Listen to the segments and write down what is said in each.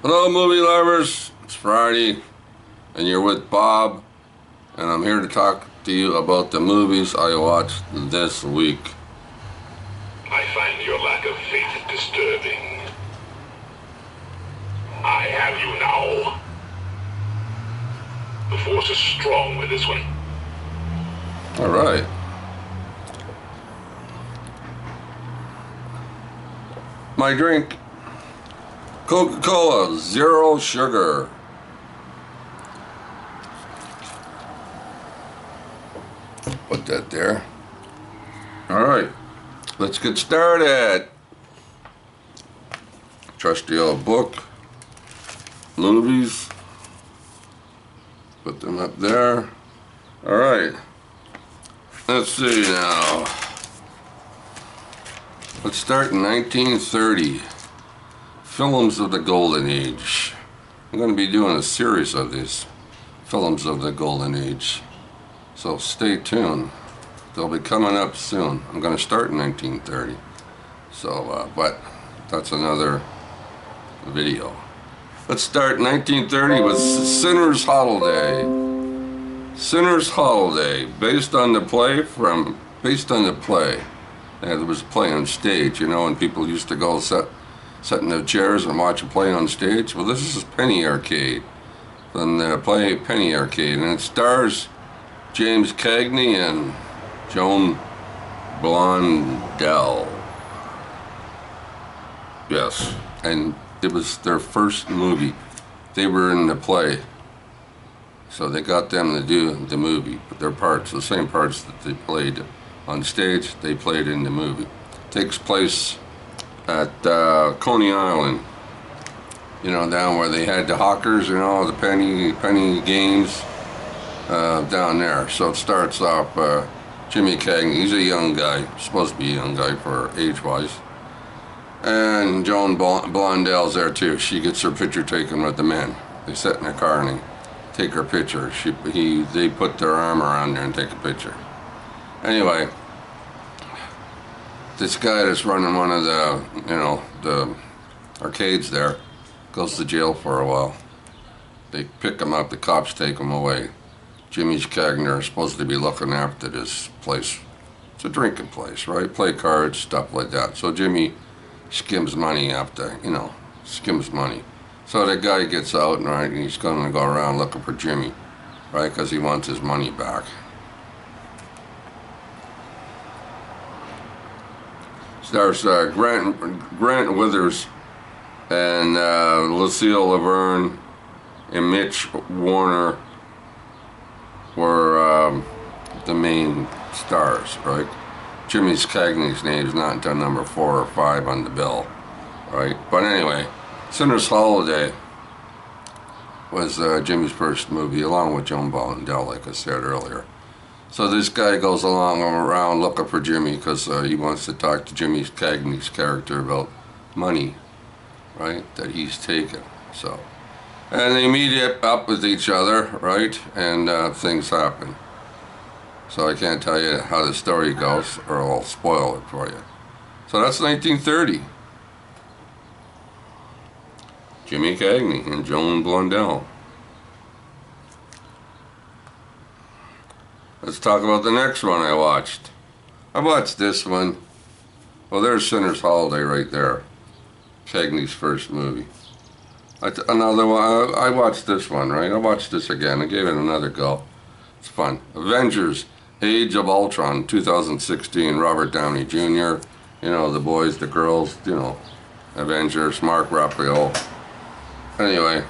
Hello, movie lovers. It's Friday, and you're with Bob, and I'm here to talk to you about the movies I watched this week. I find your lack of faith disturbing. I have you now. The force is strong with this one. All right. My drink, Coca-Cola, zero sugar. Put that there. All right, let's get started. Trusty old book, movies. Put them up there. All right. Let's see now. Let's start in 1930. Films of the Golden Age. I'm going to be doing a series of these films of the Golden Age. So stay tuned. They'll be coming up soon. I'm going to start in 1930. So, but that's another video. Let's start 1930 with Sinner's Holiday. Sinner's Holiday, based on the play. And there was a play on stage, you know, and people used to go sit in their chairs and watch a play on stage. Well, this is Penny Arcade, from the play Penny Arcade, and it stars James Cagney and Joan Blondell. Yes, and it was their first movie. They were in the play, so they got them to do the movie, but their parts, the same parts that they played on stage, they played in the movie. Takes place at Coney Island, you know, down where they had the hawkers, you know, the penny games down there. So it starts off Jimmy Cagney, he's a young guy, supposed to be a young guy for age-wise, and Joan Blondell's there too. She gets her picture taken with the men. They sit in a car and they take her picture. They put their arm around her and take a picture. Anyway, this guy that's running one of the, you know, the arcades there goes to jail for a while. They pick him up, the cops take him away. Jimmy's Cagney are supposed to be looking after this place. It's a drinking place, right? Play cards, stuff like that. So Jimmy skims money after, you know, skims money. So the guy gets out, and right, and he's going to go around looking for Jimmy, right, because he wants his money back. Stars Grant Withers and Lucille Laverne and Mitch Warner were the main stars, right? Jimmy's Cagney's name is not until number 4 or 5 on the bill, right? But anyway, Sinner's Holiday was Jimmy's first movie, along with Joan Blondell, like I said earlier. So this guy goes around looking for Jimmy because he wants to talk to Jimmy Cagney's character about money, right, that he's taken. So, and they meet up with each other, right, and things happen. So I can't tell you how the story goes, or I'll spoil it for you. So that's 1930. Jimmy Cagney and Joan Blondell. Let's talk about the next one I watched. I watched this one. Well, there's Sinner's Holiday right there. Cagney's first movie. Another one, I watched this one, right? I watched this again. I gave it another go. It's fun. Avengers, Age of Ultron, 2016. Robert Downey Jr. You know, the boys, the girls, you know, Avengers, Mark Ruffalo. Anyway.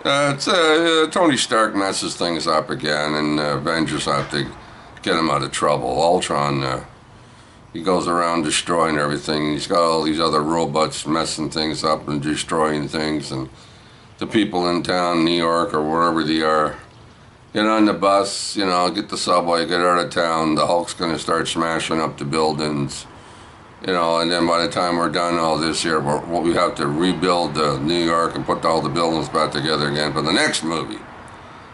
Tony Stark messes things up again, and Avengers have to get him out of trouble. Ultron, he goes around destroying everything. He's got all these other robots messing things up and destroying things, and the people in town, New York or wherever they are, get on the bus, you know, get the subway, get out of town. The Hulk's going to start smashing up the buildings. You know, and then by the time we're done all this here, we have to rebuild New York and put all the buildings back together again for the next movie.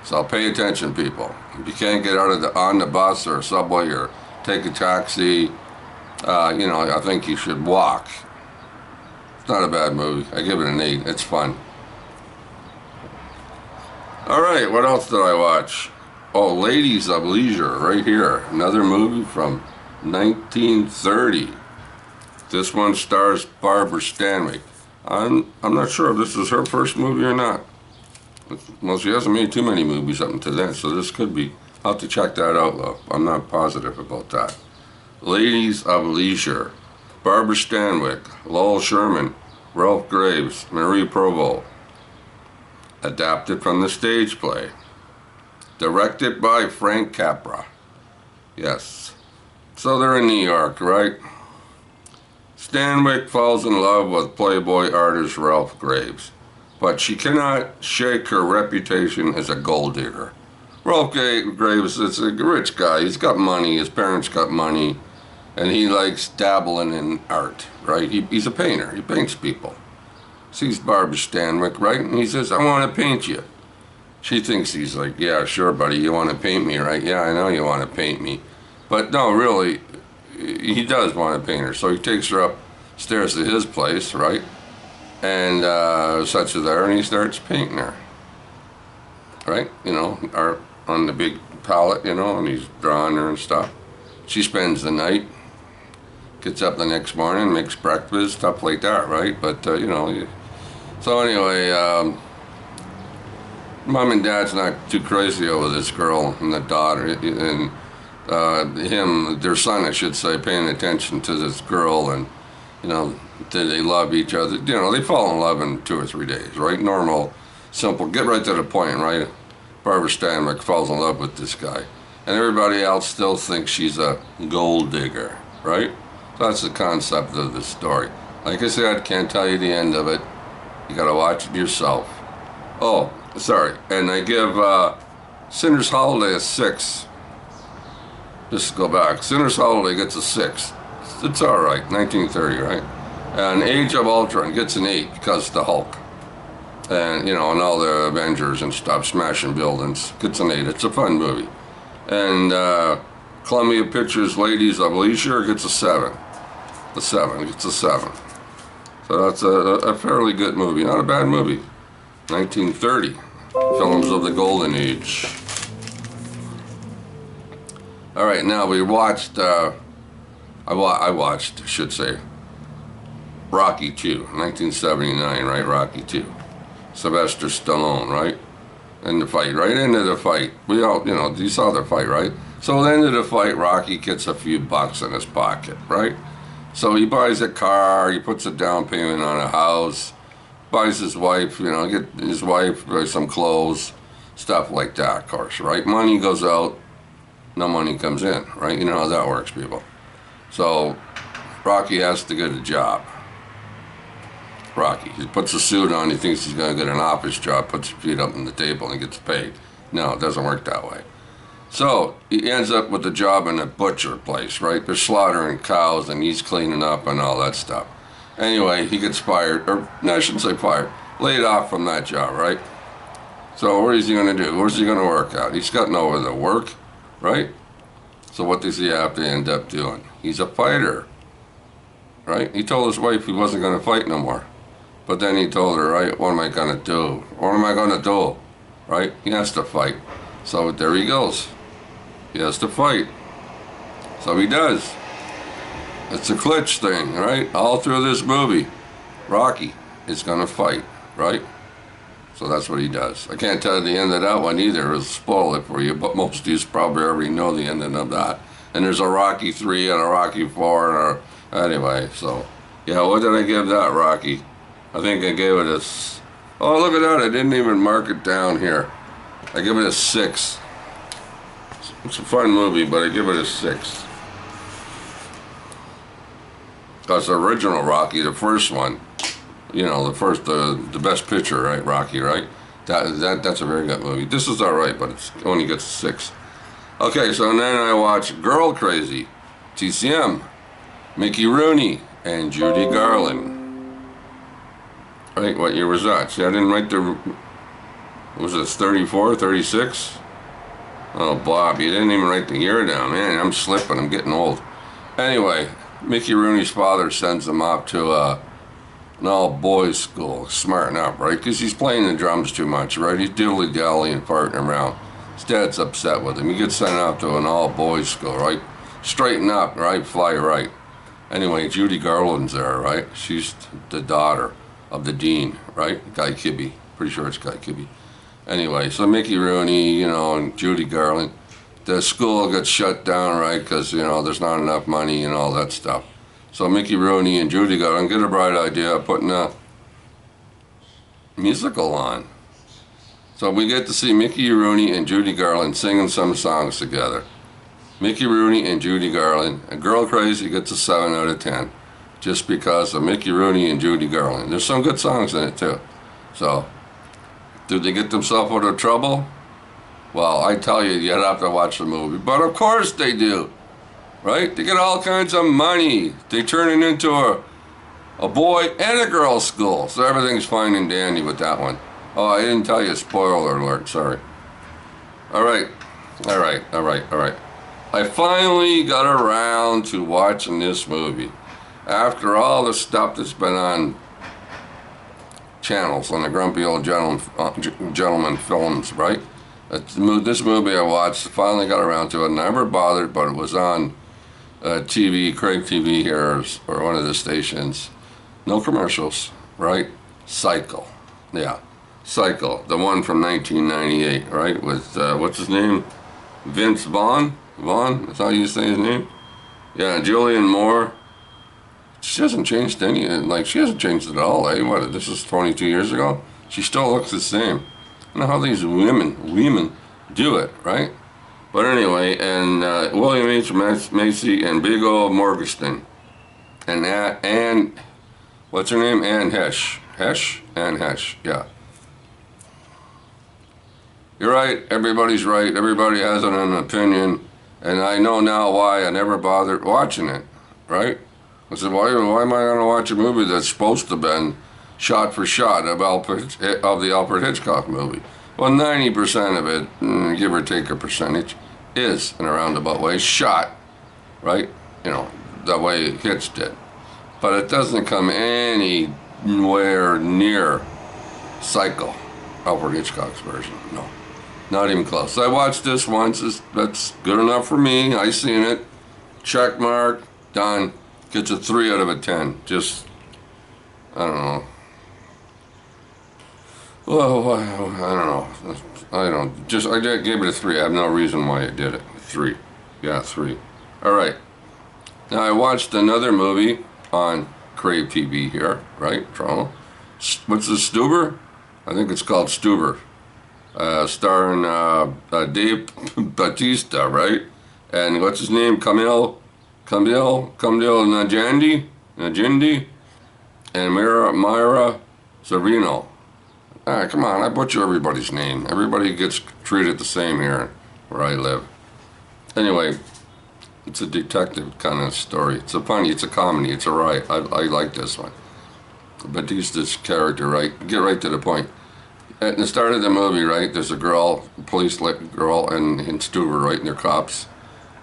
So pay attention, people. If you can't get out of on the bus or subway or take a taxi, you know, I think you should walk. It's not a bad movie. I give it an 8. It's fun. All right, what else did I watch? Oh, Ladies of Leisure, right here. Another movie from 1930. This one stars Barbara Stanwyck. I'm not sure if this is her first movie or not. Well, she hasn't made too many movies up until then, so this could be. I'll have to check that out, though. I'm not positive about that. Ladies of Leisure. Barbara Stanwyck, Lowell Sherman, Ralph Graves, Marie Provost. Adapted from the stage play. Directed by Frank Capra. Yes. So they're in New York, right? Stanwyck falls in love with Playboy artist Ralph Graves, but she cannot shake her reputation as a gold digger. Ralph Graves is a rich guy. He's got money. His parents got money, and he likes dabbling in art, right? He's a painter. He paints people. Sees Barbara Stanwyck, right? And he says, I want to paint you. She thinks he's like, yeah, sure, buddy, you want to paint me, right? Yeah, I know you want to paint me. But no, really, he does want to paint her. So he takes her upstairs to his place, right? And sets her there, and he starts painting her. Right? You know, art on the big palette, you know, and he's drawing her and stuff. She spends the night, gets up the next morning, makes breakfast, stuff like that, right? But, you know, so anyway, Mom and Dad's not too crazy over this girl and the daughter, and their son, I should say, paying attention to this girl, and, you know, they love each other. You know, they fall in love in 2 or 3 days, right? Normal, simple, get right to the point, right? Barbara Stanwyck falls in love with this guy, and everybody else still thinks she's a gold digger, right? So that's the concept of the story. Like I said, I can't tell you the end of it. You gotta watch it yourself. Oh, sorry, and I give Sinner's Holiday a 6. Just go back. Sinner's Holiday gets a 6. It's all right, 1930, right? And Age of Ultron gets an 8 because the Hulk. And, you know, and all the Avengers and stuff, smashing buildings. Gets an 8. It's a fun movie. And Columbia Pictures Ladies of Leisure gets a 7. The 7 gets a 7. So that's a fairly good movie. Not a bad movie. 1930. Films of the Golden Age. All right, now we watched, I watched, I should say, Rocky II, 1979, right? Rocky II. Sylvester Stallone, right? In the fight, right into the fight. We all, you know, you saw the fight, right? So at the end of the fight, Rocky gets a few bucks in his pocket, right? So he buys a car, he puts a down payment on a house, buys his wife, you know, get his wife some clothes, stuff like that, of course, right? Money goes out, no money comes in, right? You know how that works, people. So Rocky has to get a job. Rocky, he puts a suit on, he thinks he's going to get an office job, puts his feet up on the table and gets paid. No, it doesn't work that way. So he ends up with a job in a butcher place, right? They're slaughtering cows and he's cleaning up and all that stuff. Anyway, he gets fired, or no, I shouldn't say fired, laid off from that job, right? So what is he going to do? Where's he going to work out? He's got nowhere to work, right? So what does he have to end up doing? He's a fighter, right? He told his wife he wasn't going to fight no more. But then he told her, right, what am I going to do? What am I going to do? Right? He has to fight. So there he goes. He has to fight. So he does. It's a glitch thing, right? All through this movie, Rocky is going to fight, right? So that's what he does. I can't tell you the end of that one either. It'll spoil it for you, but most of you probably already know the ending of that. And there's a Rocky 3 and a Rocky 4 and anyway, so yeah, what did I give that, Rocky? I think I gave it a... Oh, look at that. I didn't even mark it down here. I give it a 6. It's a fun movie, but I give it a 6. Because the original Rocky, the first one, you know, the best picture, right, Rocky, right? That's a very good movie. This is all right, but it only gets a 6. Okay, so then I watched Girl Crazy, TCM, Mickey Rooney, and Judy Garland. Right, what year was that? See, I didn't write the... Was it 34, 36? Oh, Bob, you didn't even write the year down. Man, I'm slipping. I'm getting old. Anyway, Mickey Rooney's father sends him off to an all-boys school. Smarten up, right? Because he's playing the drums too much, right? He's dilly-dallying, farting around. His dad's upset with him. He gets sent out to an all-boys school, right? Straighten up, right? Fly right. Anyway, Judy Garland's there, right? She's the daughter of the dean, right? Guy Kibbe. Pretty sure it's Guy Kibbe. Anyway, so Mickey Rooney, and Judy Garland. The school gets shut down, right? Because, there's not enough money and all that stuff. So Mickey Rooney and Judy Garland get a bright idea of putting a musical on. So we get to see Mickey Rooney and Judy Garland singing some songs together. Mickey Rooney and Judy Garland. And Girl Crazy gets a 7 out of 10. Just because of Mickey Rooney and Judy Garland. There's some good songs in it too. So, did they get themselves out of trouble? Well, I tell you, you'd have to watch the movie. But of course they do. Right? They get all kinds of money. They turn it into a boy and a girl school. So everything's fine and dandy with that one. Oh, I didn't tell you. Spoiler alert. Sorry. All right. I finally got around to watching this movie. After all the stuff that's been on channels, on the Grumpy Old Gentleman films, right? This movie I watched, finally got around to it. Never bothered, but it was on TV, Crave TV here, or one of the stations. No commercials, right? Cycle. Yeah. Cycle. The one from 1998, right? With, what's his name? Vince Vaughn? Vaughn? That's how you say his name? Yeah, Julianne Moore. She hasn't changed she hasn't changed at all, eh? What, this is 22 years ago? She still looks the same. I don't know how these women do it, right? But anyway, and William H. Macy and Big O. Morgenstern. And what's her name? Anne Hesh. Anne Hesh, yeah. You're right, everybody's right, everybody has an opinion, and I know now why I never bothered watching it, right? I said, why am I going to watch a movie that's supposed to have been shot for shot of the Alfred Hitchcock movie? Well, 90% of it, give or take a percentage, is, in a roundabout way, shot, right? The way Hitch did. But it doesn't come anywhere near Psycho, Alfred Hitchcock's version, no. Not even close. I watched this once, that's good enough for me, I seen it, check mark, done. Gets a 3 out of a 10. Just, I don't know. Well, I don't know. I gave it a 3. I have no reason why I did it. 3. Yeah, 3. All right. Now, I watched another movie on Crave TV here, right? Toronto. What's the Stuber? I think it's called Stuber. Starring Dave Bautista, right? And what's his name? Camille Najandi, and Myra Sorvino. Come on, I butcher everybody's name. Everybody gets treated the same here where I live. Anyway, it's a detective kind of story. It's a comedy, it's a riot. I like this one. Batista's character, right? Get right to the point. At the start of the movie, right, there's a girl, police girl, and Stuber, right, and they're cops.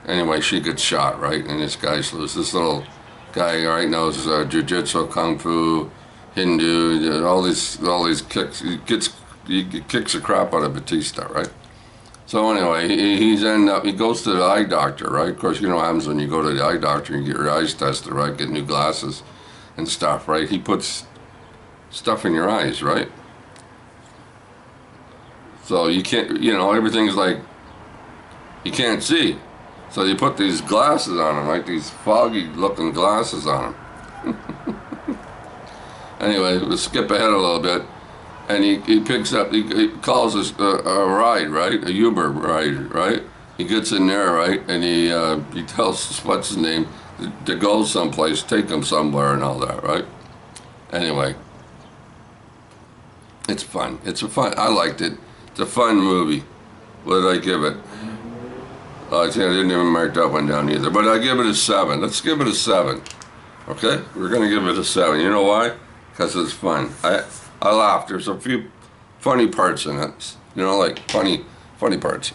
Anyway, she gets shot, right? And this guy's loose. This little guy, right, knows jiu-jitsu, kung fu, Hindu, all these kicks. He kicks the crap out of Batista, right? So anyway, he goes to the eye doctor, right? Of course, you know what happens when you go to the eye doctor and get your eyes tested, right? Get new glasses and stuff, right? He puts stuff in your eyes, right? So you can't, everything's like, you can't see. So you put these glasses on him, right? These foggy looking glasses on him. Anyway, we'll skip ahead a little bit. And he picks up, he calls us a ride, right? A Uber ride, right? He gets in there, right? And he tells, what's his name, to go someplace, take him somewhere and all that, right? Anyway, it's fun. I liked it. It's a fun movie. What did I give it? I didn't even mark that one down either, but I give it a 7. Let's give it a 7. Okay? We're gonna give it a 7. You know why? Because it's fun. I laughed. There's a few funny parts in it. Like funny parts.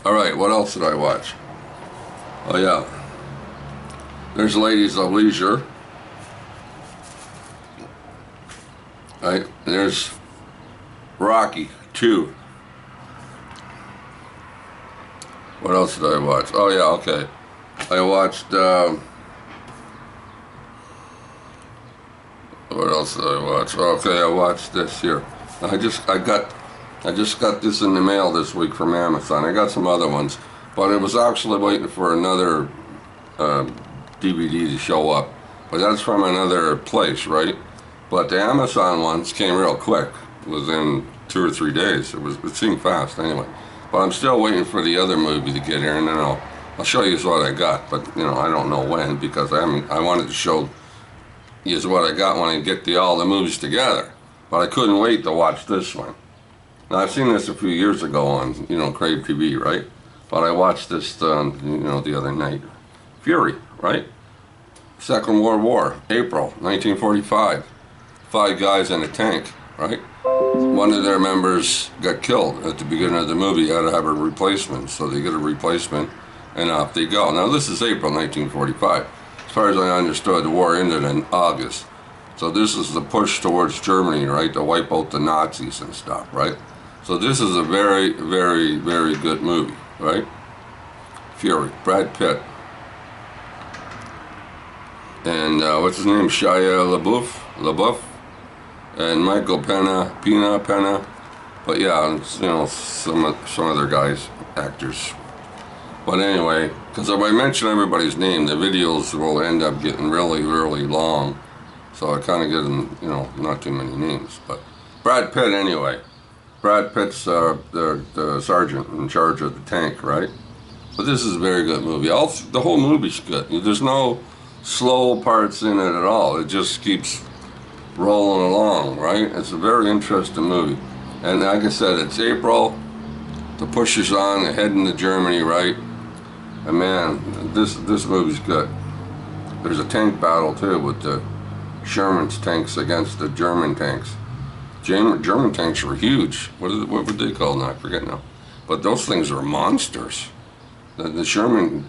All right, what else did I watch? Oh yeah. There's Ladies of Leisure. Right? There's Rocky 2. What else did I watch? Oh yeah, okay. I watched, what else did I watch? Okay, I watched this here. I just got this in the mail this week from Amazon. I got some other ones, but it was actually waiting for another DVD to show up. But that's from another place, right? But the Amazon ones came real quick, within 2 or 3 days. It seemed fast anyway. But I'm still waiting for the other movie to get here, and then I'll show you what I got. But you know, I don't know when, because I wanted to show you what I got when I get all the movies together. But I couldn't wait to watch this one. Now I've seen this a few years ago on Crave TV, right? But I watched this the other night. Fury, right? Second World War, April 1945. 5 guys in a tank, right? One of their members got killed at the beginning of the movie. Had to have a replacement, so they get a replacement, and off they go. Now this is April 1945. As far as I understood, the war ended in August. So this is the push towards Germany, right, to wipe out the Nazis and stuff, right? So this is a very, very, very good movie, right? Fury, Brad Pitt. And what's his name? Shia LaBeouf. And Michael Pena. But yeah, some other guys, actors. But anyway, because if I mention everybody's name, the videos will end up getting really, really long. So I kind of give them, not too many names. But Brad Pitt anyway. Brad Pitt's the sergeant in charge of the tank, right? But this is a very good movie. The whole movie's good. There's no slow parts in it at all. It just keeps rolling along, right? It's a very interesting movie. And like I said, it's April. The push is on. They're heading to Germany, right? And man, this movie's good. There's a tank battle too with the Sherman's tanks against the German tanks. German tanks were huge. What were they called now? I forget now. But those things are monsters. The Sherman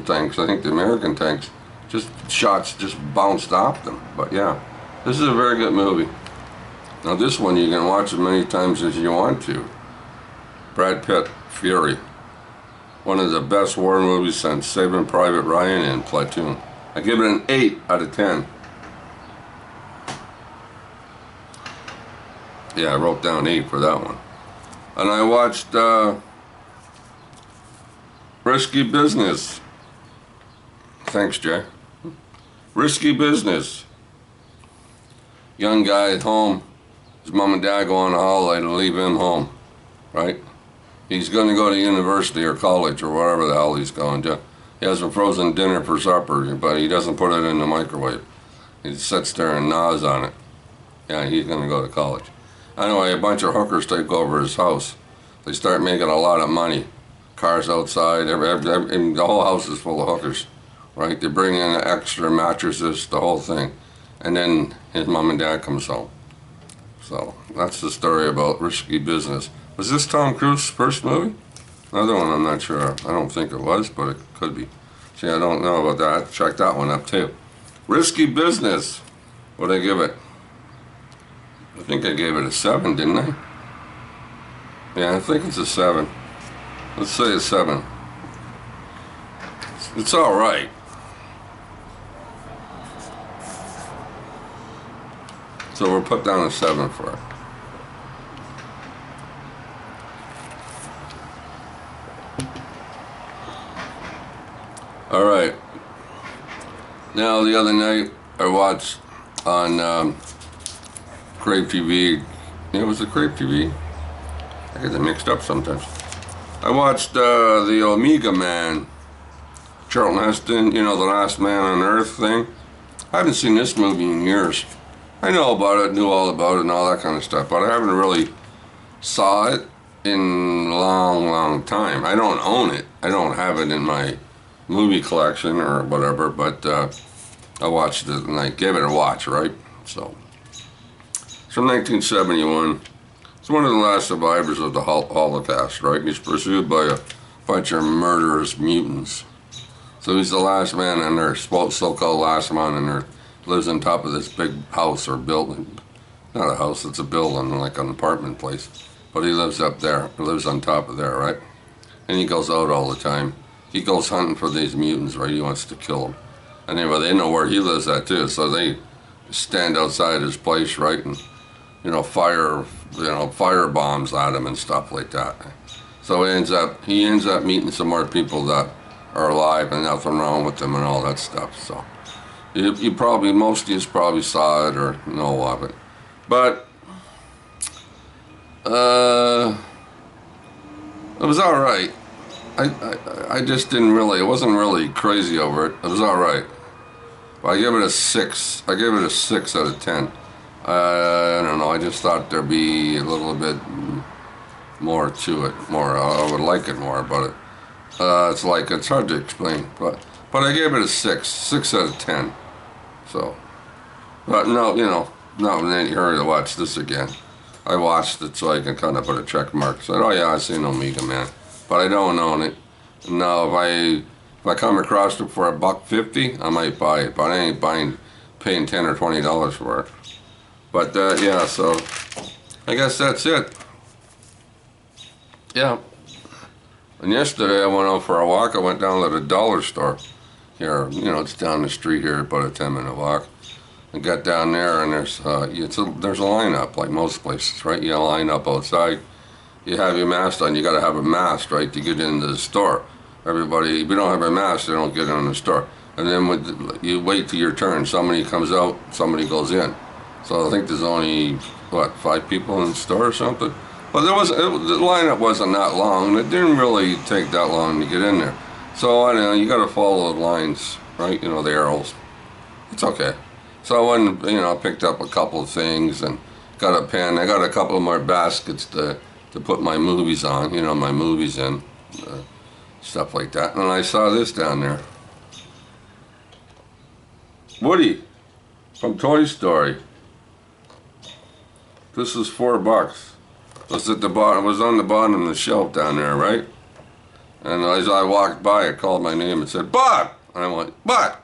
tanks, I think the American tanks, shots just bounced off them. But yeah, this is a very good movie. Now this one you can watch as many times as you want to. Brad Pitt, Fury. One of the best war movies since Saving Private Ryan and Platoon. I give it an 8 out of 10. Yeah, I wrote down 8 for that one. And I watched Risky Business. Thanks, Jay. Risky Business. Young guy at home. His mom and dad go on a holiday to leave him home, right? He's going to go to university or college or wherever the hell he's going to. He has a frozen dinner for supper, but he doesn't put it in the microwave. He sits there and gnaws on it. Yeah, he's going to go to college. Anyway, a bunch of hookers take over his house. They start making a lot of money. Cars outside, the whole house is full of hookers, right? They bring in extra mattresses, the whole thing. And then his mom and dad comes home. So that's the story about Risky Business. Was this Tom Cruise's first movie? Another one I'm not sure. I don't think it was, but it could be. See, I don't know about that. I have to check that one up too. Risky Business. What'd I give it? I think I gave it a 7, didn't I? Yeah, I think it's a 7. Let's say a 7. It's all right. So we'll put down a 7 for it. All right. Now, the other night I watched on Crave TV. Was it Crave TV? I get them mixed up sometimes. I watched the Omega Man, Charlton Heston, the Last Man on Earth thing. I haven't seen this movie in years. I know about it, knew all about it and all that kind of stuff, but I haven't really saw it in a long, long time. I don't own it. I don't have it in my movie collection or whatever, but I watched it and I gave it a watch, right? So, it's from 1971. It's one of the last survivors of the Holocaust, right? He's pursued by a bunch of murderous mutants. So he's the last man in there, so-called last man in there. Lives on top of this big house or building. Not a house, it's a building, like an apartment place. But he lives up there, he lives on top of there, right? And he goes out all the time. He goes hunting for these mutants, right? He wants to kill them. Anyway, they know where he lives at too, so they stand outside his place, right? And, fire bombs at him and stuff like that. So he ends up meeting some more people that are alive and nothing wrong with them and all that stuff. So most of you probably saw it or know of it. But it was all right. I just didn't really, I wasn't really crazy over it. It was all right. But I gave it a 6. I gave it a 6 out of 10. I don't know, I just thought there'd be a little bit more to it. I would like it more, but it's hard to explain. But I gave it a 6 out of 10. So, but no, not in any hurry to watch this again. I watched it so I can kind of put a check mark. Said, oh yeah, I seen Omega Man, but I don't own it. Now, if I come across it for $1.50, I might buy it, but I ain't paying $10 or $20 for it. But yeah, so I guess that's it. Yeah. And yesterday I went out for a walk. I went down to the dollar store here. It's down the street here, about a 10-minute walk. I got down there, and there's a lineup like most places, right? You line up outside. You have your mask on. You got to have a mask, right, to get into the store. Everybody, if you don't have a mask, they don't get in the store. And then you wait till your turn. Somebody comes out, somebody goes in. So I think there's only 5 people in the store or something. But the lineup wasn't that long. It didn't really take that long to get in there. So I know you got to follow the lines, right? The arrows. It's okay. So I went, picked up a couple of things and got a pen. I got a couple of more baskets to put my movies on, my movies in, stuff like that. And I saw this down there. Woody from Toy Story. This is $4. It was at the bottom. It was on the bottom of the shelf down there, right? And as I walked by, it called my name and said, "Bob!" And I went, "What?"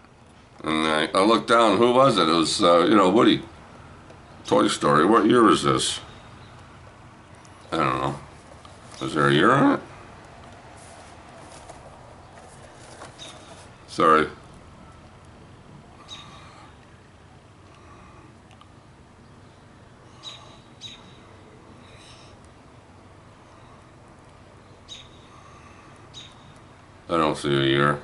And I looked down. Who was it? It was, Woody. Toy Story. What year was this? I don't know. Was there a year on it? Sorry. I don't see a year.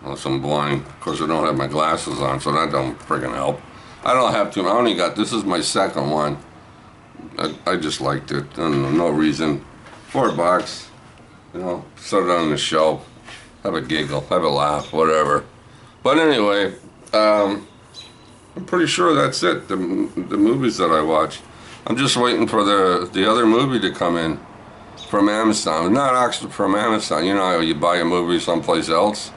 Unless I'm blind. Of course, I don't have my glasses on, so that don't friggin' help. I don't have to. I only got, this is my second one. I just liked it. I don't know, no reason. $4. Set it on the shelf. Have a giggle, have a laugh, whatever. But anyway, I'm pretty sure that's it. The movies that I watched. I'm just waiting for the other movie to come in from Amazon. Not actually from Amazon. You know how you buy a movie someplace else,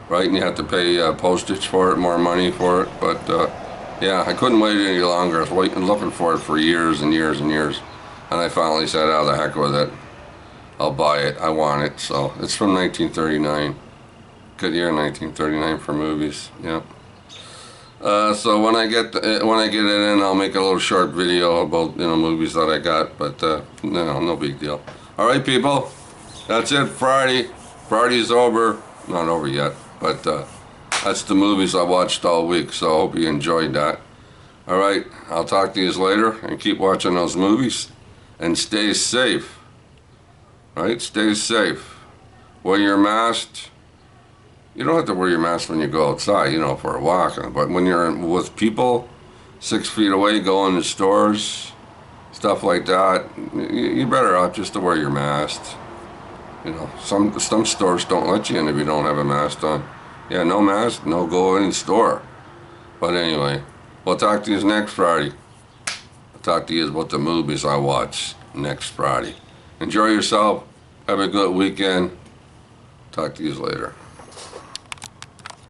right? And you have to pay postage for it, more money for it. But yeah, I couldn't wait any longer. I was waiting, looking for it for years and years and years. And I finally said, "Oh, the heck with it. I'll buy it. I want it." So it's from 1939. Good year, 1939 for movies. Yeah. So when I get it in, I'll make a little short video about movies that I got. But no big deal. All right, people. That's it. Friday. Friday's over. Not over yet, but that's the movies I watched all week. So I hope you enjoyed that. All right. I'll talk to you later, and keep watching those movies, and stay safe. Right? Stay safe. Wear your mask. You don't have to wear your mask when you go outside, for a walk. But when you're with people 6 feet away, going to stores, stuff like that, you better off just to wear your mask. Some stores don't let you in if you don't have a mask on. Yeah, no mask, no go in the store. But anyway, we'll talk to you next Friday. I'll talk to you about the movies I watch next Friday. Enjoy yourself. Have a good weekend. Talk to you later.